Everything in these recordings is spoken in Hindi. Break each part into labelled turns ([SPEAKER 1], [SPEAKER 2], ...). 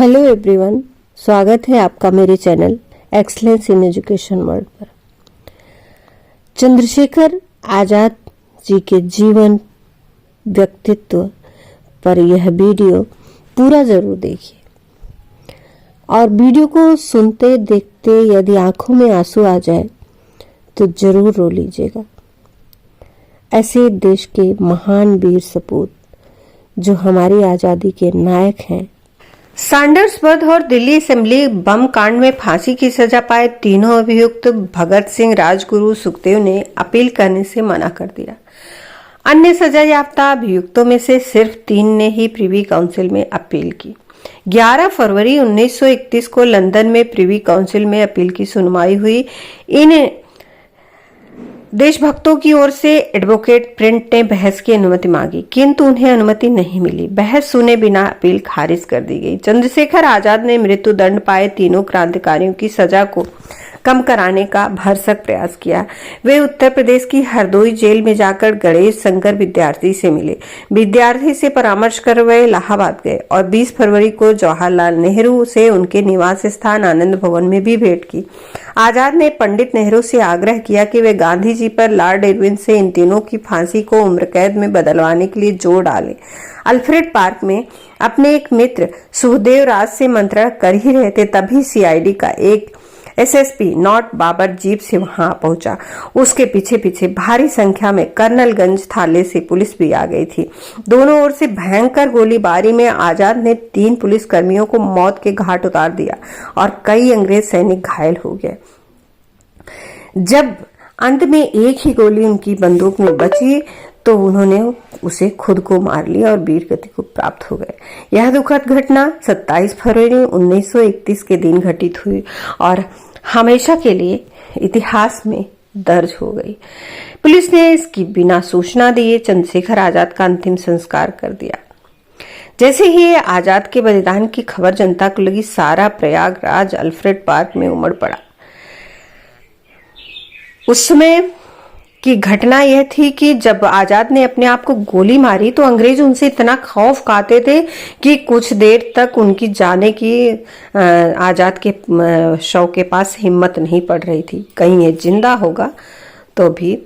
[SPEAKER 1] हेलो एवरीवन, स्वागत है आपका मेरे channel excellence in education world पर। चंद्रशेखर आजाद जी के जीवन व्यक्तित्व पर यह वीडियो पूरा जरूर देखिए और वीडियो को सुनते देखते यदि आंखों में आंसू आ जाए तो जरूर रो लीजिएगा। ऐसे देश के महान वीर सपूत जो हमारी आजादी के नायक हैं। सैंडर्स वध और दिल्ली असेंबली बम कांड में फांसी की सजा पाए तीनों अभियुक्त भगत सिंह, राजगुरु, सुखदेव ने अपील करने से मना कर दिया। अन्य सजा याफ्ता अभियुक्तों में से सिर्फ 3 ने ही प्रिवी काउंसिल में अपील की। 11 फरवरी 1931 को लंदन में प्रिवी काउंसिल में अपील की सुनवाई हुई। इन देशभक्तों की ओर से एडवोकेट प्रिंट ने बहस की अनुमति मांगी, किंतु उन्हें अनुमति नहीं मिली। बहस सुने बिना अपील खारिज कर दी गई। चंद्रशेखर आजाद ने मृत्यु दंड पाए तीनों क्रांतिकारियों की सजा को कम कराने का भरसक प्रयास किया। वे उत्तर प्रदेश की हरदोई जेल में जाकर गणेश शंकर विद्यार्थी से मिले। विद्यार्थी से परामर्श कर वे इलाहाबाद गए और 20 फरवरी को जवाहरलाल नेहरू से उनके निवास स्थान आनंद भवन में भी भेंट की। आजाद ने पंडित नेहरू से आग्रह किया कि वे गांधी जी पर लॉर्ड इरविन से इन तीनों की फांसी को उम्र कैद में बदलवाने के लिए जोर डालें। अल्फ्रेड पार्क में अपने एक मित्र सुखदेव राज से मंत्रणा कर ही रहे थे, तभी सीआईडी का एक एसएसपी नॉट बाबर जीप से वहां पहुंचा। उसके पीछे पीछे भारी संख्या में कर्नलगंज थाने से पुलिस भी आ गई थी। दोनों ओर से भयंकर गोलीबारी में आजाद ने 3 पुलिस कर्मियों को मौत के घाट उतार दिया और कई अंग्रेज सैनिक घायल हो गए। जब अंत में एक ही गोली उनकी बंदूक में बची तो उन्होंने उसे खुद को मार लिया और वीर गति को प्राप्त हो गए। यह दुखद घटना 27 फरवरी 1931 के दिन घटित हुई और हमेशा के लिए इतिहास में दर्ज हो गई। पुलिस ने इसकी बिना सूचना दिए चंद्रशेखर आजाद का अंतिम संस्कार कर दिया। जैसे ही आजाद के बलिदान की खबर जनता को लगी, सारा प्रयागराज अल्फ्रेड पार्क में उमड़ पड़ा। उस समय की घटना यह थी कि जब आजाद ने अपने आप को गोली मारी तो अंग्रेज उनसे इतना खौफ खाते थे कि कुछ देर तक उनकी जाने की आजाद के शव के पास हिम्मत नहीं पड़ रही थी। कहीं ये जिंदा होगा तो भी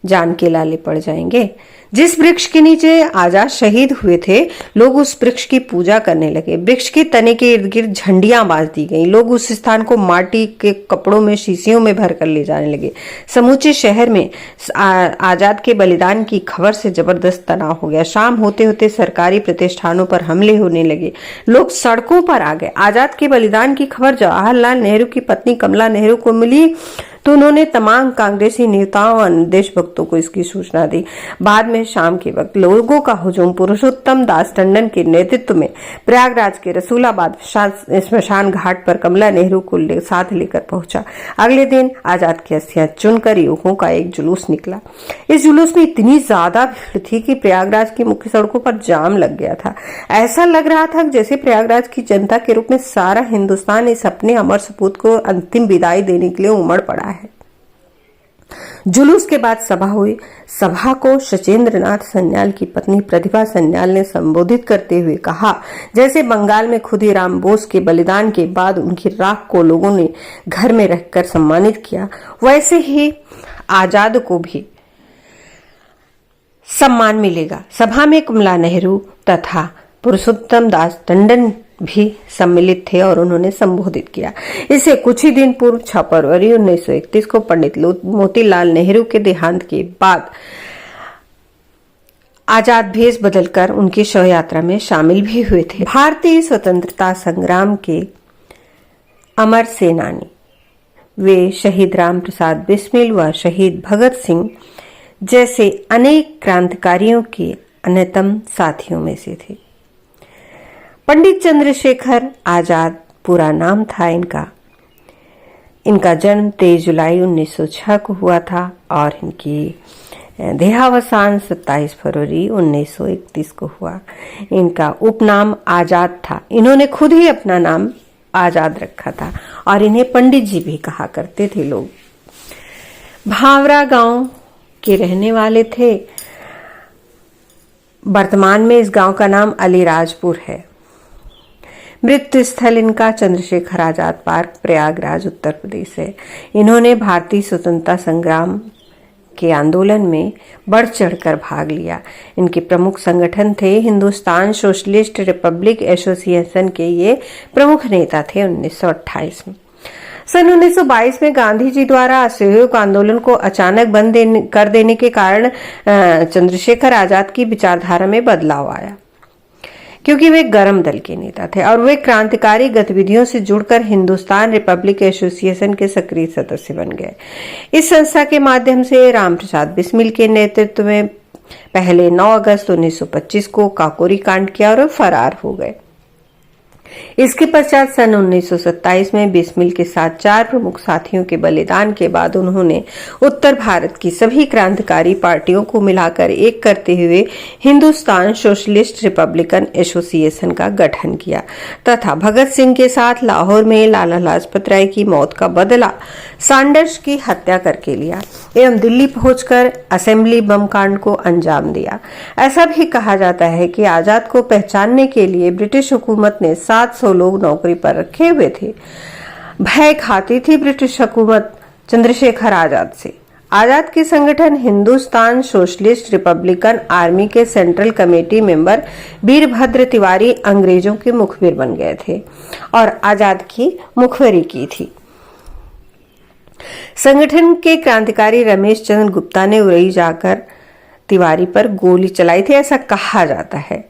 [SPEAKER 1] जान के लाले पड़ जाएंगे। जिस वृक्ष के नीचे आजाद शहीद हुए थे, लोग उस वृक्ष की पूजा करने लगे। वृक्ष के तने के इर्द गिर्द झंडियां बांध दी गईं। लोग उस स्थान को माटी के कपड़ों में, शीशियों में भरकर ले जाने लगे। समूचे शहर में आजाद के बलिदान की खबर से जबरदस्त तनाव हो गया। शाम होते होते सरकारी प्रतिष्ठानों पर हमले होने लगे। लोग सड़कों पर आ गए। आजाद के बलिदान की खबर जवाहरलाल नेहरू की पत्नी कमला नेहरू को मिली तो उन्होंने तमाम कांग्रेसी नेताओं और देशभक्तों को इसकी सूचना दी। बाद में शाम के वक्त लोगों का हुजूम पुरुषोत्तम दास टंडन के नेतृत्व में प्रयागराज के रसूलाबाद स्मशान घाट पर कमला नेहरू को साथ लेकर पहुंचा। अगले दिन आजाद की अस्थियां चुनकर युवकों का एक जुलूस निकला। इस जुलूस में इतनी ज्यादा भीड़ थी कि प्रयागराज की मुख्य सड़कों पर जाम लग गया था। ऐसा लग रहा था जैसे प्रयागराज की जनता के रूप में सारा हिंदुस्तान इस अपने अमर सपूत को अंतिम विदाई देने के लिए उमड़ पड़ा है। जुलूस के बाद सभा हुई। सभा को सचेंद्र नाथ सन्याल की पत्नी प्रतिभा सन्याल ने संबोधित करते हुए कहा, जैसे बंगाल में खुदीराम बोस के बलिदान के बाद उनकी राख को लोगों ने घर में रखकर सम्मानित किया, वैसे ही आजाद को भी सम्मान मिलेगा। सभा में कमला नेहरू तथा पुरुषोत्तम दास टंडन भी सम्मिलित थे और उन्होंने संबोधित किया। इससे कुछ ही दिन पूर्व 6 फरवरी 1931 को पंडित मोतीलाल नेहरू के देहांत के बाद आजाद भेष बदलकर उनकी शव यात्रा में शामिल भी हुए थे। भारतीय स्वतंत्रता संग्राम के अमर सेनानी वे शहीद राम प्रसाद बिस्मिल व शहीद भगत सिंह जैसे अनेक क्रांतिकारियों के अन्यतम साथियों में से थे। पंडित चंद्रशेखर आजाद पूरा नाम था इनका जन्म 23 जुलाई 1906 को हुआ था और इनकी देहावसान 27 फरवरी 1931 को हुआ। इनका उपनाम आजाद था। इन्होंने खुद ही अपना नाम आजाद रखा था और इन्हें पंडित जी भी कहा करते थे लोग। भावरा गांव के रहने वाले थे। वर्तमान में इस गांव का नाम अलीराजपुर है। मृत्यु स्थल इनका चंद्रशेखर आजाद पार्क, प्रयागराज, उत्तर प्रदेश है। इन्होंने भारतीय स्वतंत्रता संग्राम के आंदोलन में बढ़ चढ़कर भाग लिया। इनके प्रमुख संगठन थे हिंदुस्तान सोशलिस्ट रिपब्लिक एसोसिएशन के ये प्रमुख नेता थे 1928 में। सन 1922 में गांधी जी द्वारा असहयोग आंदोलन को अचानक बंद कर देने के कारण चंद्रशेखर आजाद की विचारधारा में बदलाव आया, क्योंकि वे गरम दल के नेता थे और वे क्रांतिकारी गतिविधियों से जुड़कर हिंदुस्तान रिपब्लिक एसोसिएशन के सक्रिय सदस्य बन गए। इस संस्था के माध्यम से रामप्रसाद बिस्मिल के नेतृत्व में पहले 9 अगस्त 1925 को काकोरी कांड किया और फरार हो गए। इसके पश्चात सन 1927 में बिस्मिल के साथ 4 प्रमुख साथियों के बलिदान के बाद उन्होंने उत्तर भारत की सभी क्रांतिकारी पार्टियों को मिलाकर एक करते हुए हिंदुस्तान सोशलिस्ट रिपब्लिकन एसोसिएशन का गठन किया तथा भगत सिंह के साथ लाहौर में लाला लाजपत राय की मौत का बदला सैंडर्स की हत्या करके लिया एवं दिल्ली पहुंचकर असेंबली बम कांड को अंजाम दिया। ऐसा भी कहा जाता है कि आजाद को पहचानने के लिए ब्रिटिश हुकूमत ने 700 लोग नौकरी पर रखे हुए थे। भय खाती थी ब्रिटिश हुकूमत चंद्रशेखर आजाद से। आजाद के संगठन हिंदुस्तान सोशलिस्ट रिपब्लिकन आर्मी के central committee member Virbhadra Tiwari अंग्रेजों के मुखबिर बन गए थे और आजाद की मुखबरी की थी। संगठन के क्रांतिकारी रमेश चंद्र गुप्ता ने उरई जाकर तिवारी पर गोली चलाई थी, ऐसा कहा जाता है,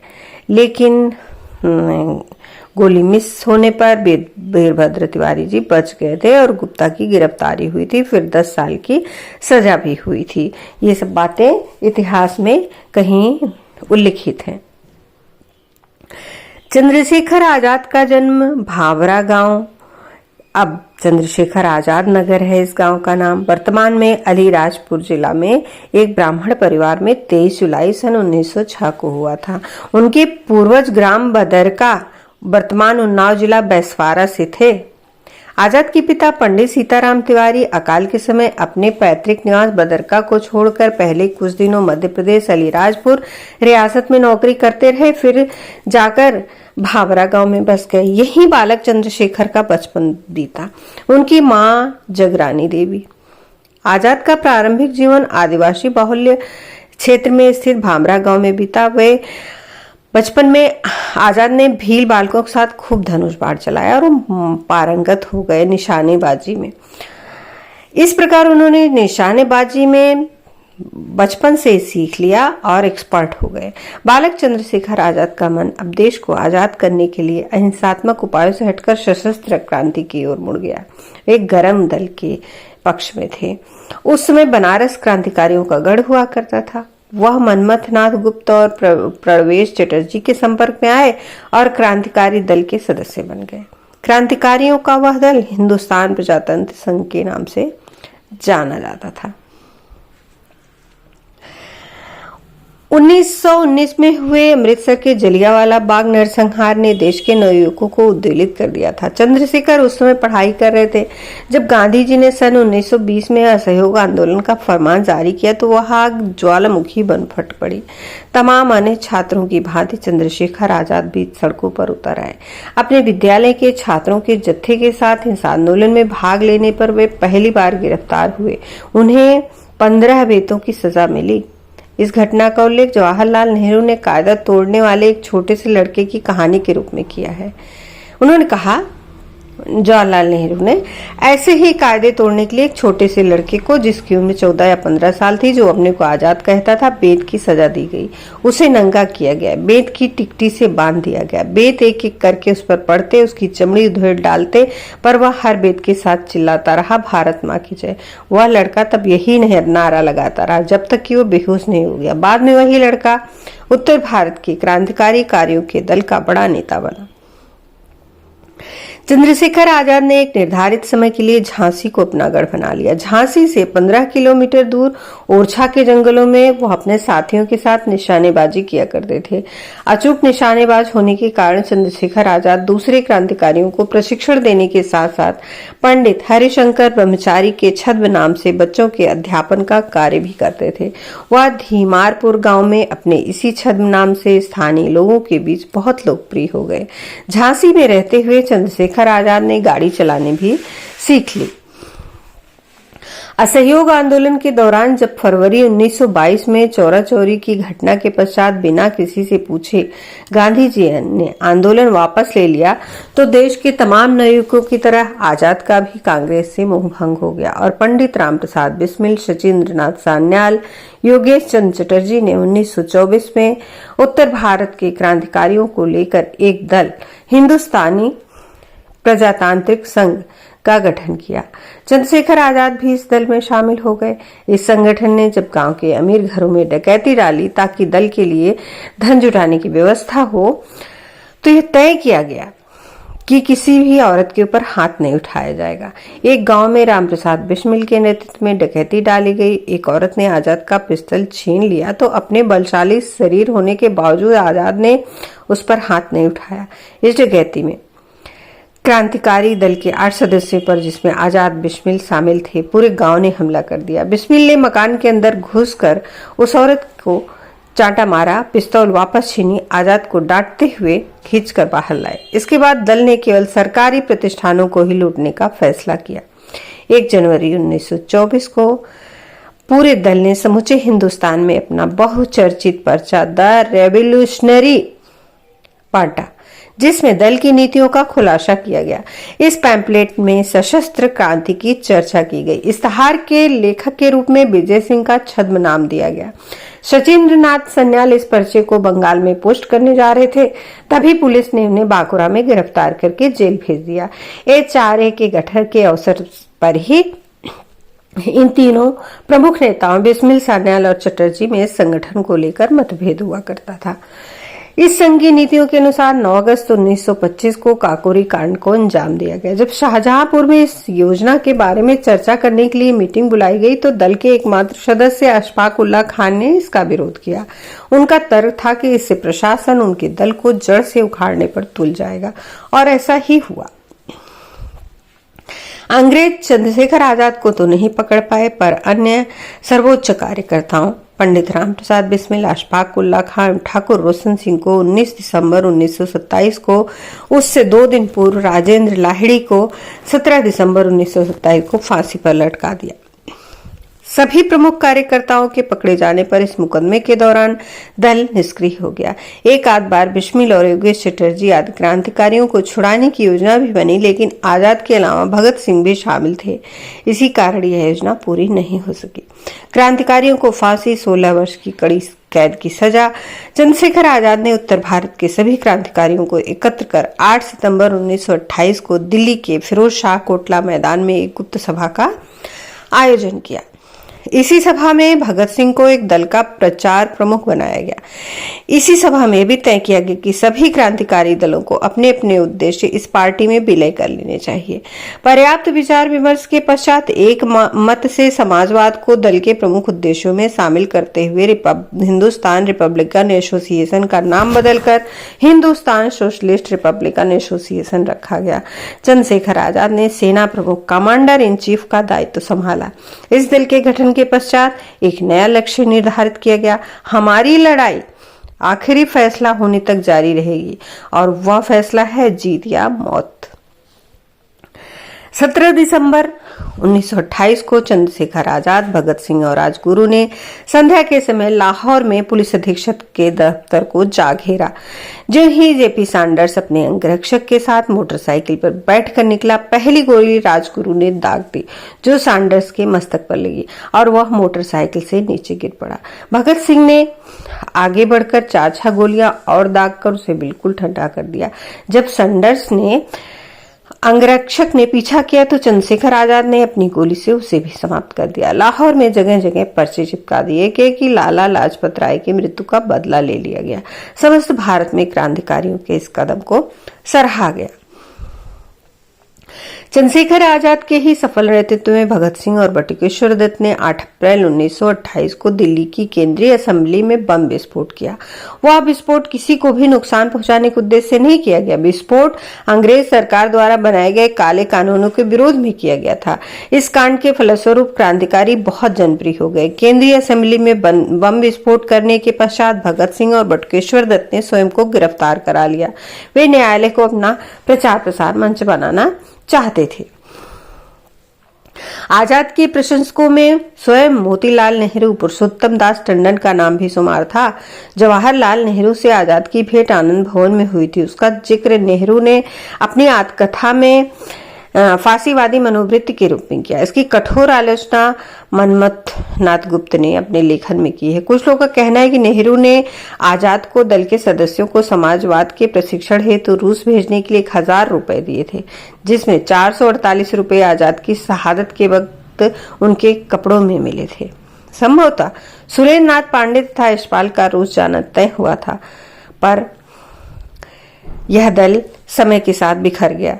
[SPEAKER 1] लेकिन गोली मिस होने पर वीरभद्र तिवारी जी बच गए थे और गुप्ता की गिरफ्तारी हुई थी। फिर 10 साल की सजा भी हुई थी। ये सब बातें इतिहास में कहीं उल्लिखित हैं। चंद्रशेखर आजाद का जन्म भावरा गांव, अब चंद्रशेखर आजाद नगर है इस गांव का नाम, वर्तमान में अलीराजपुर जिला में एक ब्राह्मण परिवार में 23 जुलाई सन 1906 को हुआ था। उनके पूर्वज ग्राम बदरका, वर्तमान उन्नाव जिला बैसवारा से थे। आजाद के पिता पंडित सीताराम तिवारी अकाल के समय अपने पैतृक निवास बदरका को छोड़कर पहले कुछ दिनों मध्य प्रदेश अलीराजपुर रियासत में नौकरी करते रहे, फिर जाकर भावरा गांव में बस गए। यही बालक चंद्रशेखर का बचपन बीता। उनकी मां जगरानी देवी। आजाद का प्रारंभिक जीवन आदिवासी बाहुल्य क्षेत्र में स्थित भावरा गांव में बीता। वे बचपन में आजाद ने भील बालकों के साथ खूब धनुष बाण चलाया और पारंगत हो गए निशानेबाजी में। इस प्रकार उन्होंने निशानेबाजी में बचपन से सीख लिया और एक्सपर्ट हो गए। बालक चंद्रशेखर आजाद का मन अब देश को आजाद करने के लिए अहिंसात्मक उपायों से हटकर सशस्त्र क्रांति की ओर मुड़ गया। वे गरम दल के पक्ष में थे। उस समय बनारस क्रांतिकारियों का गढ़ हुआ करता था। वह मनमथनाथ गुप्त और प्रवेश चटर्जी के संपर्क में आए और क्रांतिकारी दल के सदस्य बन गए। क्रांतिकारियों का वह दल हिंदुस्तान प्रजातंत्र संघ के नाम से जाना जाता था। 1919 में हुए अमृतसर के जलियांवाला बाग नरसंहार ने देश के नवयुवकों को उद्वेलित कर दिया था। चंद्रशेखर उस समय पढ़ाई कर रहे थे जब गांधी जी ने सन 1920 में असहयोग आंदोलन का फरमान जारी किया तो वह आग ज्वालामुखी बन फट पड़ी। तमाम अन्य छात्रों की भांति चंद्रशेखर आजाद भी सड़कों पर उतर आए। अपने विद्यालय के छात्रों के जत्थे के साथ इस आंदोलन में भाग लेने पर वे पहली बार गिरफ्तार हुए। उन्हें 15 बेतों की सजा मिली। इस घटना का उल्लेख जवाहरलाल नेहरू ने कायदा तोड़ने वाले एक छोटे से लड़के की कहानी के रूप में किया है। उन्होंने कहा, जवाहरलाल नेहरू ने ऐसे ही कायदे तोड़ने के लिए एक छोटे से लड़के को, जिसकी उम्र 14 या 15 साल थी, जो अपने को आजाद कहता था, बेत की सजा दी गई। उसे नंगा किया गया, बेत की टिकटी से बांध दिया गया। बेत एक एक करके उस पर पड़ते, उसकी चमड़ी उधेड़ डालते, पर वह हर बेत के साथ चिल्लाता रहा, भारत माँ की जय। वह लड़का तब यही नारा लगाता रहा जब तक कि वो बेहोश नहीं हो गया। बाद में वही लड़का उत्तर भारत के क्रांतिकारी कार्यों के दल का बड़ा नेता बना। चंद्रशेखर आजाद ने एक निर्धारित समय के लिए झांसी को अपना गढ़ बना लिया। झांसी से 15 किलोमीटर दूर ओरछा के जंगलों में वो अपने साथियों के साथ निशानेबाजी किया करते थे। अचूक निशानेबाज होने के कारण चंद्रशेखर आजाद दूसरे क्रांतिकारियों को प्रशिक्षण देने के साथ साथ पंडित हरिशंकर ब्रह्मचारी के छद्म नाम से बच्चों के अध्यापन का कार्य भी करते थे। वह धीमारपुर गांव में अपने इसी छद्म नाम से स्थानीय लोगों के बीच बहुत लोकप्रिय हो गए। झांसी में रहते हुए चंद्रशेखर आजाद ने गाड़ी चलाने भी सीख ली। असहयोग आंदोलन के दौरान जब फरवरी 1922 में चौरा चौरी की घटना के पश्चात बिना किसी से पूछे गांधी जी ने आंदोलन वापस ले लिया तो देश के तमाम नवयुवकों की तरह आजाद का भी कांग्रेस से मोह भंग हो गया और पंडित राम प्रसाद बिस्मिल, सचिंद्रनाथ सान्याल, योगेश चंद्र चटर्जी ने 1924 में उत्तर भारत के क्रांतिकारियों को लेकर एक दल हिंदुस्तानी प्रजातांत्रिक संघ का गठन किया। चंद्रशेखर आजाद भी इस दल में शामिल हो गए। इस संगठन ने जब गांव के अमीर घरों में डकैती डाली ताकि दल के लिए धन जुटाने की व्यवस्था हो, तो यह तय किया गया कि किसी भी औरत के ऊपर हाथ नहीं उठाया जाएगा। एक गांव में रामप्रसाद बिस्मिल के नेतृत्व में डकैती डाली गई। एक औरत ने आजाद का पिस्तल छीन लिया तो अपने बलशाली शरीर होने के बावजूद आजाद ने उस पर हाथ नहीं उठाया। इस डकैती में क्रांतिकारी दल के 8 सदस्यों पर, जिसमें आजाद बिस्मिल शामिल थे, पूरे गांव ने हमला कर दिया। बिस्मिल ने मकान के अंदर घुसकर उस औरत को चांटा मारा, पिस्तौल वापस छीनी, आजाद को डांटते हुए खींचकर बाहर लाए। इसके बाद दल ने केवल सरकारी प्रतिष्ठानों को ही लूटने का फैसला किया। 1 जनवरी 1924 को पूरे दल ने समूचे हिंदुस्तान में अपना बहुचर्चित पर्चा द रेवोल्यूशनरी बांटा, जिसमें दल की नीतियों का खुलासा किया गया। इस पैम्पलेट में सशस्त्र क्रांति की चर्चा की गई। इस्तेहार के लेखक के रूप में विजय सिंह का छद्म नाम दिया गया। सचिंद्रनाथ सान्याल इस पर्चे को बंगाल में पोस्ट करने जा रहे थे, तभी पुलिस ने उन्हें बांकुरा में गिरफ्तार करके जेल भेज दिया। HRA के गठन के अवसर पर ही इन तीनों प्रमुख नेताओं बिस्मिल, सान्याल और चटर्जी में संगठन को लेकर मतभेद हुआ करता था। इस संघ की नीतियों के अनुसार 9 अगस्त 1925 को काकोरी कांड को अंजाम दिया गया। जब शाहजहांपुर में इस योजना के बारे में चर्चा करने के लिए मीटिंग बुलाई गई तो दल के एकमात्र सदस्य अशफाक उल्लाह खान ने इसका विरोध किया। उनका तर्क था कि इससे प्रशासन उनके दल को जड़ से उखाड़ने पर तुल जाएगा, और ऐसा ही हुआ। अंग्रेज चंद्रशेखर आजाद को तो नहीं पकड़ पाए, पर अन्य सर्वोच्च कार्यकर्ताओं पंडित राम प्रसाद बिस्मिल, अशफाक उल्लाह खान, ठाकुर रोशन सिंह को 19 दिसंबर 1927 को, उससे 2 दिन पूर्व राजेंद्र लाहिड़ी को 17 दिसंबर 1927 को फांसी पर लटका दिया। सभी प्रमुख कार्यकर्ताओं के पकड़े जाने पर इस मुकदमे के दौरान दल निष्क्रिय हो गया। एक आध बार बिस्मिल और योगेश चटर्जी आदि क्रांतिकारियों को छुड़ाने की योजना भी बनी, लेकिन आजाद के अलावा भगत सिंह भी शामिल थे। इसी कारण यह योजना पूरी नहीं हो सकी। क्रांतिकारियों को फांसी, 16 वर्ष की कड़ी कैद की सजा। चंद्रशेखर आजाद ने उत्तर भारत के सभी क्रांतिकारियों को एकत्र कर 8 सितंबर 1928 को दिल्ली के फिरोज शाह कोटला मैदान में एक गुप्त सभा का आयोजन किया। इसी सभा में भगत सिंह को एक दल का प्रचार प्रमुख बनाया गया। इसी सभा में भी तय किया गया कि सभी क्रांतिकारी दलों को अपने अपने उद्देश्य इस पार्टी में विलय कर लेने चाहिए। पर्याप्त विचार विमर्श के पश्चात एक मत से समाजवाद को दल के प्रमुख उद्देश्यों में शामिल करते हुए हिंदुस्तान रिपब्लिकन एसोसिएशन का नाम बदलकर हिंदुस्तान सोशलिस्ट रिपब्लिकन एसोसिएशन रखा गया। चंद्रशेखर आजाद ने सेना प्रमुख, कमांडर इन चीफ का दायित्व संभाला। इस दल के गठन के पश्चात एक नया लक्ष्य निर्धारित किया गया। हमारी लड़ाई आखिरी फैसला होने तक जारी रहेगी, और वह फैसला है जीत या मौत। 17 दिसंबर 1928 को चंद्रशेखर आजाद, भगत सिंह और राजगुरु ने संध्या के समय लाहौर में पुलिस अधीक्षक के दफ्तर को जा घेरा। जो ही जेपी सैंडर्स अपने अंगरक्षक के साथ मोटरसाइकिल पर बैठकर निकला, पहली गोली राजगुरु ने दाग दी, जो सैंडर्स के मस्तक पर लगी और वह मोटरसाइकिल से नीचे गिर पड़ा। भगत सिंह ने आगे बढ़कर 4-6 गोलियां और दागकर उसे बिल्कुल ठंडा कर दिया। जब सैंडर्स ने अंगरक्षक ने पीछा किया तो चंद्रशेखर आजाद ने अपनी गोली से उसे भी समाप्त कर दिया। लाहौर में जगह जगह पर्चे चिपका दिए गए कि लाला लाजपत राय की मृत्यु का बदला ले लिया गया। समस्त भारत में क्रांतिकारियों के इस कदम को सराहा गया। चंद्रशेखर आजाद के ही सफल नेतृत्व में भगत सिंह और बटुकेश्वर दत्त ने 8 अप्रैल 1928 को दिल्ली की केंद्रीय असेंबली में बम विस्फोट किया। वह विस्फोट किसी को भी नुकसान पहुंचाने के उद्देश्य से नहीं किया गया। विस्फोट अंग्रेज सरकार द्वारा बनाए गए काले कानूनों के विरोध में किया गया था। इस कांड के फलस्वरूप क्रांतिकारी बहुत जनप्रिय हो गए। केंद्रीय असेंबली में बम विस्फोट करने के पश्चात भगत सिंह और बटुकेश्वर दत्त ने स्वयं को गिरफ्तार करा लिया। वे न्यायालय को अपना प्रचार प्रसार मंच बनाना चाहते थे। आजाद के प्रशंसकों में स्वयं मोतीलाल नेहरू, पुरुषोत्तम दास टंडन का नाम भी शुमार था। जवाहरलाल नेहरू से आजाद की भेंट आनंद भवन में हुई थी। उसका जिक्र नेहरू ने अपनी आत्मकथा में फांसीवादी मनोवृत्ति के रूप में किया। इसकी कठोर आलोचना मनमथ नाथ गुप्त ने अपने लेखन में की है। कुछ लोगों का कहना है कि नेहरू ने आजाद को दल के सदस्यों को समाजवाद के प्रशिक्षण हेतु रूस भेजने के लिए 1000 रुपए दिए थे, जिसमें 448 रुपए आजाद की शहादत के वक्त उनके कपड़ों में मिले थे। संभवतः सुरेंद्र नाथ पांडे तथा यशपाल का रूस जाना तय हुआ था, पर यह दल समय के साथ बिखर गया।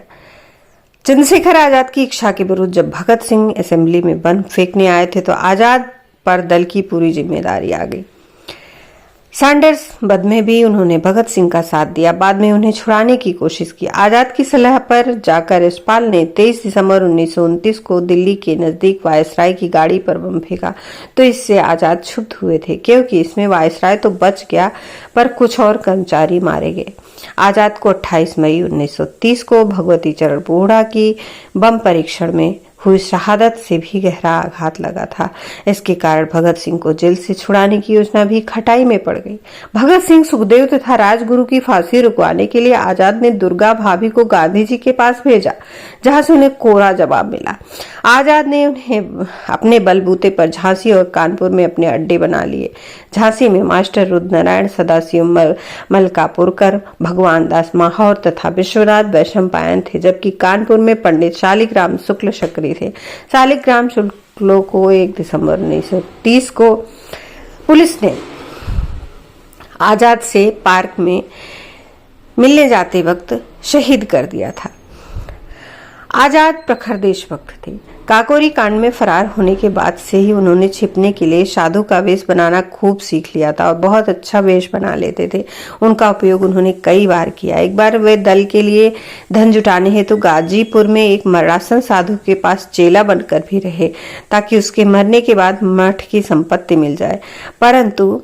[SPEAKER 1] चंद्रशेखर आजाद की इच्छा के विरुद्ध जब भगत सिंह असेंबली में बम फेंकने आए थे तो आजाद पर दल की पूरी जिम्मेदारी आ गई। सैंडर्स बद में भी उन्होंने भगत सिंह का साथ दिया। बाद में उन्हें छुड़ाने की कोशिश की। आजाद की सलाह पर जाकर यशपाल ने 23 दिसंबर 1929 को दिल्ली के नजदीक वायसराय की गाड़ी पर बम फेंका, तो इससे आजाद क्षुब्ध हुए थे, क्योंकि इसमें वायसराय तो बच गया पर कुछ और कर्मचारी मारे गए। आजाद को 28 मई 1930 को भगवती चरण बोहड़ा की बम परीक्षण में हुई शहादत से भी गहरा आघात लगा था। इसके कारण भगत सिंह को जेल से छुड़ाने की योजना भी खटाई में पड़ गई। भगत सिंह, सुखदेव तथा राजगुरु की फांसी रुकवाने के लिए आजाद ने दुर्गा भाभी को गांधी जी के पास भेजा, जहां से उन्हें कोरा जवाब मिला। आजाद ने उन्हें अपने बलबूते पर झांसी और कानपुर में अपने अड्डे बना लिए। झांसी में मास्टर रुद्रनारायण, सदाशिव मलकापुरकर, भगवान दास माहौर तथा विश्वनाथ वैशम पायन थे, जबकि कानपुर में पंडित शालिग्राम शुक्ल सक्रिय थे। शालिग्राम शुक्ल को 1 दिसंबर 1930 को पुलिस ने आजाद से पार्क में मिलने जाते वक्त शहीद कर दिया था। आजाद प्रखर देशभक्त थे। काकोरी कांड में फरार होने के बाद से ही उन्होंने छिपने के लिए साधु का वेश बनाना खूब सीख लिया था और बहुत अच्छा वेश बना लेते थे। उनका उपयोग उन्होंने कई बार किया। एक बार वे दल के लिए धन जुटाने हेतु गाजीपुर में एक मरासन साधु के पास चेला बनकर भी रहे, ताकि उसके मरने के बाद मठ की संपत्ति मिल जाए। परंतु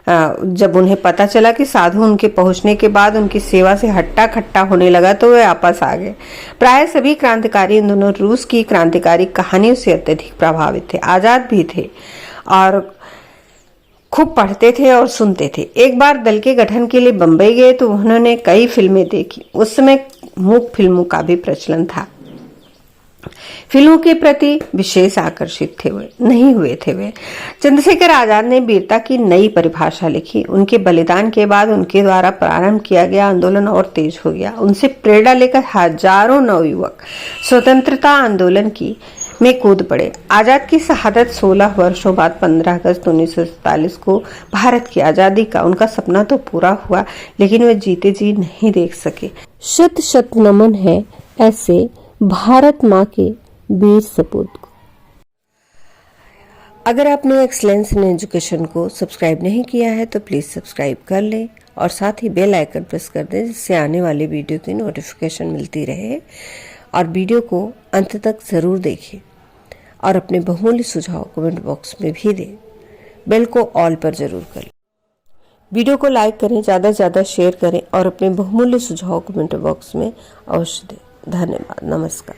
[SPEAKER 1] जब उन्हें पता चला कि साधु उनके पहुंचने के बाद उनकी सेवा से हट्टा खट्टा होने लगा, तो वे वापस आ गए। प्राय सभी क्रांतिकारी इन दोनों रूस की क्रांतिकारी कहानियों से अत्यधिक प्रभावित थे। आजाद भी थे और खूब पढ़ते थे और सुनते थे। एक बार दल के गठन के लिए बंबई गए तो उन्होंने कई फिल्में देखी। उस समय मूक फिल्मों का भी प्रचलन था। फिल्मों के प्रति विशेष आकर्षित नहीं हुए थे वे। चंद्रशेखर आजाद ने वीरता की नई परिभाषा लिखी। उनके बलिदान के बाद उनके द्वारा प्रारंभ किया गया आंदोलन और तेज हो गया। उनसे प्रेरणा लेकर हजारों नवयुवक स्वतंत्रता आंदोलन में कूद पड़े। आजाद की शहादत 16 वर्षों बाद 15 अगस्त 1947 को भारत की आजादी का उनका सपना तो पूरा हुआ, लेकिन वे जीते जी नहीं देख सके।
[SPEAKER 2] शत शत नमन है ऐसे भारत माँ के वीर सपूत को।
[SPEAKER 1] अगर आपने एक्सीलेंस इन एजुकेशन को सब्सक्राइब नहीं किया है तो प्लीज सब्सक्राइब कर लें और साथ ही बेल आइकन प्रेस कर दें, जिससे आने वाले वीडियो की नोटिफिकेशन मिलती रहे। और वीडियो को अंत तक जरूर देखें और अपने बहुमूल्य सुझाव कमेंट बॉक्स में भी दें। बेल को ऑल पर जरूर करें। वीडियो को लाइक करें, ज़्यादा से ज़्यादा शेयर करें और अपने बहुमूल्य सुझाव कमेंट बॉक्स में अवश्य दें। धन्यवाद। नमस्कार।